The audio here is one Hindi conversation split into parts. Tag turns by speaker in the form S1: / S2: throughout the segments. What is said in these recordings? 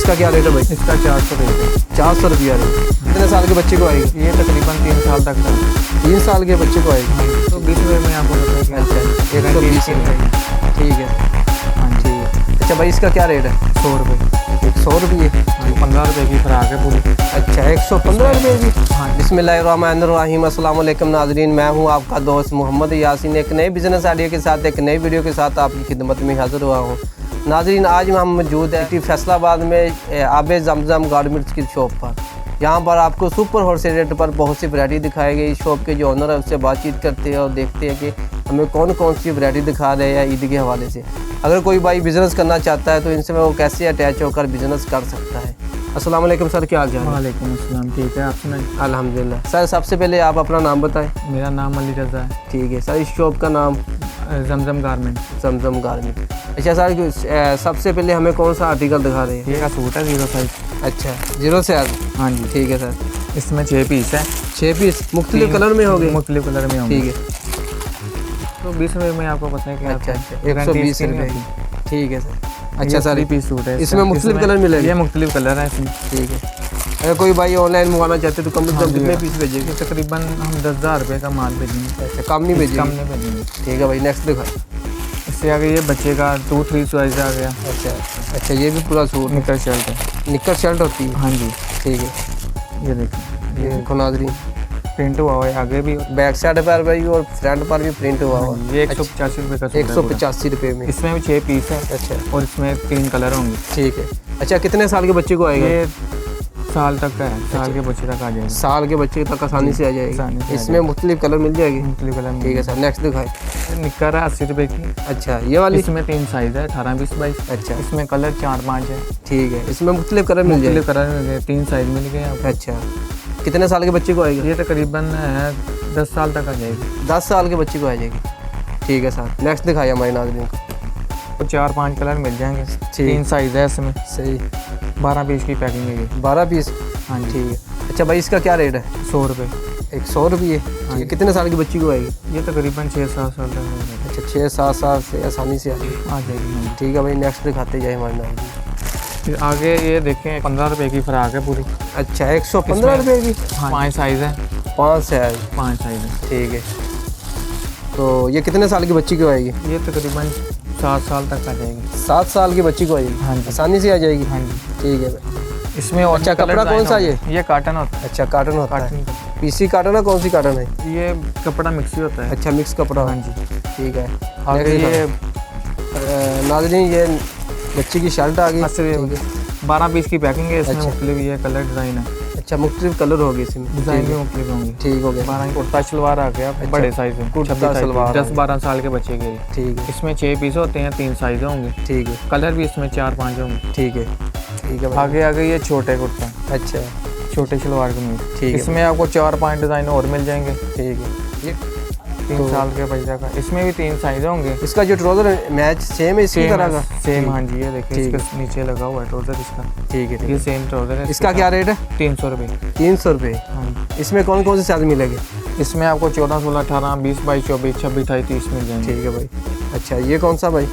S1: इसका क्या रेट है भाई?
S2: इसका 400 रुपये।
S1: 400 रुपया रेट। कितने साल के बच्चे को आएगी?
S2: ये तकरीबन 3 साल तक का।
S1: 3 साल के बच्चे को आएगी।
S2: तो 20 रुपये में आपको बताया।
S1: अच्छा 120 रुपये, ठीक है।
S2: हाँ जी।
S1: ठीक है। अच्छा भाई इसका क्या रेट है?
S2: 100 रुपये।
S1: 100 रुपये।
S2: 15 रुपये की फ्राक है पूरी।
S1: अच्छा 115 रुपये की।
S2: हाँ।
S1: बिस्मिल्लाहिर्रहमानिर्रहीम, अस्सलाम वालेकुम नाज़रीन, मैं हूं आपका दोस्त मोहम्मद यासीन। एक नए बिज़नेस आइडिया के साथ, एक नई वीडियो के साथ आपकी खिदमत में हाज़िर हुआ हूं। नाज़रीन आज हम मौजूद हैं फैसलाबाद में आबे ज़मज़म गारमेंट्स की शॉप पर। यहाँ पर आपको सुपर होलसेल रेट पर बहुत सी वैरायटी दिखाई गई। शॉप के जो ओनर है उससे बातचीत करते हैं और देखते हैं कि हमें कौन कौन सी वैरायटी दिखा रहे हैं ईद के हवाले से। अगर कोई भाई बिज़नेस करना चाहता है तो इनसे वो कैसे अटैच होकर बिज़नेस कर सकता है। अस्सलाम वालेकुम सर, क्या हाल चाल है?
S2: वालेकुम अस्सलाम, ठीक है। आप सुनाइए।
S1: अल्हम्दुलिल्लाह। सर सबसे पहले आप अपना नाम बताएं।
S2: मेरा नाम अली रज़ा है।
S1: ठीक है सर, इस शॉप का नाम?
S2: जमजम गारमेंट।
S1: जमजम गारमेंट। अच्छा सर, सबसे पहले हमें कौन सा आर्टिकल दिखा रहे हैं?
S2: ये का सूट है 0 साइज।
S1: अच्छा 0 से आगे।
S2: हाँ जी।
S1: ठीक है सर।
S2: इसमें 6 पीस है।
S1: 6 पीस मुख्तलिफ कलर में हो गए?
S2: मुख्तलिफ कलर में होंगे।
S1: ठीक है।
S2: तो 20 रुपये में आपको पता है क्या?
S1: अच्छा 120 रुपये। ठीक है सर। अच्छा सर,
S2: 3 पीस सूट है।
S1: इसमें मुख्तलिफ कलर मिलेंगे?
S2: ये मुख्तलिफ कलर है इसमें।
S1: ठीक है। अगर कोई भाई ऑनलाइन मंगाना चाहते तो कम से कम कितने पीस भेजेंगे?
S2: तकरीबन हम 10,000 रुपये का माल भेजेंगे।
S1: अच्छा कम नहीं भेजेंगे?
S2: कम नहीं भेजेंगे।
S1: ठीक है भाई, नेक्स्ट दिखाओ।
S2: इससे आगे ये बच्चे का 2-3 चॉइस आ गया।
S1: अच्छा ये भी पूरा सूट
S2: निकर शर्ट है।
S1: निक्कर शर्ट होती है?
S2: हाँ जी।
S1: ठीक है।
S2: ये देखिए,
S1: ये देखो नाज़रीन,
S2: प्रिंट हुआ हुआ है आगे भी।
S1: बैक साइड पर भी और फ्रंट पर भी प्रिंट हुआ हुआ है।
S2: ये 185 रुपये का सूट है।
S1: 185 रुपये में।
S2: इसमें भी 6 पीस है।
S1: अच्छा
S2: और इसमें 3 कलर होंगे।
S1: ठीक है। अच्छा कितने साल के बच्चे को आएगा?
S2: ये साल तक का है। साल के बच्चे तक आ जाएगा।
S1: साल के बच्चे तक आसानी से आ
S2: आसानी
S1: जाएगी।
S2: से आ
S1: इसमें मुख्तलिफ कलर मिल जाएगी?
S2: मुख्तलिफ कलर।
S1: ठीक है सर, नेक्स्ट दिखाए।
S2: निक्कर है 80 रुपये की।
S1: अच्छा ये वाली?
S2: इसमें 3 साइज है, 18, 20, 22।
S1: अच्छा
S2: इसमें कलर 4-5 है।
S1: ठीक है। इसमें मुख्तलिफ कलर मिल जाएंगे?
S2: मुख्तलिफ कलर मिल गए, 3 साइज मिल गए आपको।
S1: अच्छा कितने साल के बच्चे को आएगा?
S2: ये तकरीबन है 10 साल तक आ जाएगी।
S1: 10 साल के बच्चे को आ जाएगी। ठीक है सर, नेक्स्ट दिखाइए हमारे नाज़रीन को।
S2: तो 4-5 कलर मिल जाएंगे। 3 साइज है इसमें।
S1: सही।
S2: 12 पीस की पैकिंग है ये।
S1: 12 पीस?
S2: हाँ जी।
S1: ठीक है। अच्छा भाई इसका क्या रेट है?
S2: 100 रुपये।
S1: 100 रुपये।
S2: हाँ।
S1: कितने साल की बच्ची को आएगी?
S2: ये तकरीबन 6-7 साल तक हो जाएगा।
S1: अच्छा 6-7 साल से आसानी से आ जाएगी।
S2: आ जाएगी।
S1: ठीक है भाई, नेक्स्ट दिखाते जाए हमारे नाज़रीन।
S2: फिर आगे ये देखें, 15 रुपये की फ्राक है पूरी।
S1: अच्छा 115 रुपये की?
S2: हाँ, 5 साइज है।
S1: 5 साइज।
S2: 5 साइज है।
S1: ठीक है। तो ये कितने साल की बच्ची को आएगी?
S2: ये तकरीबन 7 साल तक आ जाएगी।
S1: 7 साल की बच्ची को आएगी?
S2: हाँ जी।
S1: आसानी से आ जाएगी?
S2: हाँ जी।
S1: ठीक है भाई।
S2: इसमें और
S1: अच्छा कपड़ा कौन सा
S2: ये काटन होता है।
S1: अच्छा काटन होता है?
S2: काटन।
S1: पीसी काटन है? कौन सी काटन है?
S2: ये कपड़ा मिक्सी होता है।
S1: अच्छा मिक्स कपड़ा।
S2: हाँ जी।
S1: ठीक है।
S2: आगे ये
S1: नाज़रीन ये बच्ची की शर्ट आ गई।
S2: 12 पीस की पैकिंग है। इसमें
S1: अच्छा।
S2: मुख्तलिफ ये कलर डिज़ाइन है।
S1: अच्छा मुख्तलिफ कलर होगी इसमें?
S2: डिज़ाइन भी मुख्तलिफ होंगे।
S1: ठीक हो गया।
S2: 12 कुर्ता शलवार आ गया।
S1: अच्छा।
S2: बड़े साइज में।
S1: कुर्ता
S2: 26
S1: सलवार।
S2: 10-12 साल के बच्चे के लिए।
S1: ठीक है।
S2: इसमें 6 पीस होते हैं, 3 साइज होंगे।
S1: ठीक है।
S2: कलर भी इसमें 4-5 होंगे।
S1: ठीक है। ठीक है भाई।
S2: आगे ये छोटे कुर्ता,
S1: अच्छा
S2: छोटे शलवार कमीज।
S1: ठीक है।
S2: इसमें आपको 4-5 डिज़ाइन और मिल जाएंगे।
S1: ठीक है। ये
S2: 3 साल के बच्चे का। इसमें भी 3 साइज होंगे।
S1: इसका जो ट्राउजर मैच सेम है इसकी तरह का?
S2: सेम। हाँ जी। ये देखिए,
S1: ठीक
S2: इसके नीचे लगा हुआ है ट्राउजर इसका।
S1: ठीक है।
S2: ये सेम ट्राउजर है।
S1: इसका क्या रेट है?
S2: 300 रुपये।
S1: 300 रुपये।
S2: हाँ जी।
S1: इसमें कौन कौन से साइज मिलेंगे?
S2: इसमें आपको 14, 16, 18, 20, 22, 24, 26, 28, 30 मिल जाएंगे।
S1: ठीक है भाई। अच्छा ये कौन सा भाई?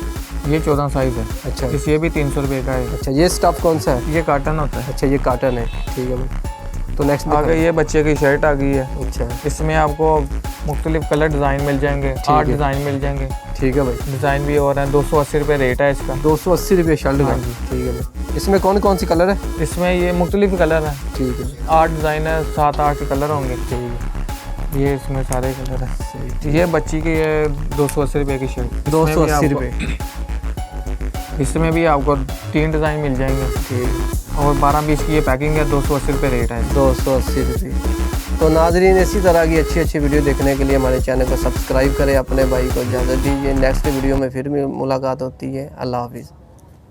S2: ये 14 साइज है।
S1: अच्छा।
S2: ये भी 300 रुपये का है।
S1: अच्छा ये स्टफ कौन सा है?
S2: ये काटन होता है।
S1: अच्छा ये काटन है। ठीक है भाई। तो नेक्स्ट
S2: आगे ये बच्चे की शर्ट आ गई है।
S1: अच्छा
S2: इसमें आपको मुख्तलिफ कलर डिज़ाइन मिल जाएंगे। 8 डिज़ाइन मिल जाएंगे।
S1: ठीक है भाई।
S2: डिज़ाइन भी और हैं। 280 रुपये रेट है इसका।
S1: 280 रुपये शर्ट का?
S2: हाँ जी।
S1: ठीक है भाई। इसमें कौन कौन सी कलर है?
S2: इसमें ये मुख्तलिफ कलर हैं।
S1: ठीक है।
S2: 8 डिज़ाइन है, 7-8 कलर होंगे।
S1: ठीक है।
S2: ये इसमें सारे कलर हैं। ये बच्ची की है 280 रुपये की शर्ट।
S1: 280 रुपये।
S2: इसमें भी आपको 3 डिज़ाइन मिल जाएंगे।
S1: ठीक है।
S2: और 12 पीस की ये पैकिंग है। 280 रुपये रेट है।
S1: 280 रुपये। तो नाज़रीन इसी तरह की अच्छी अच्छी वीडियो देखने के लिए हमारे चैनल को सब्सक्राइब करें। अपने भाई को इजाज़त दीजिए। नेक्स्ट वीडियो में फिर मुलाकात होती है। अल्लाह हाफिज़।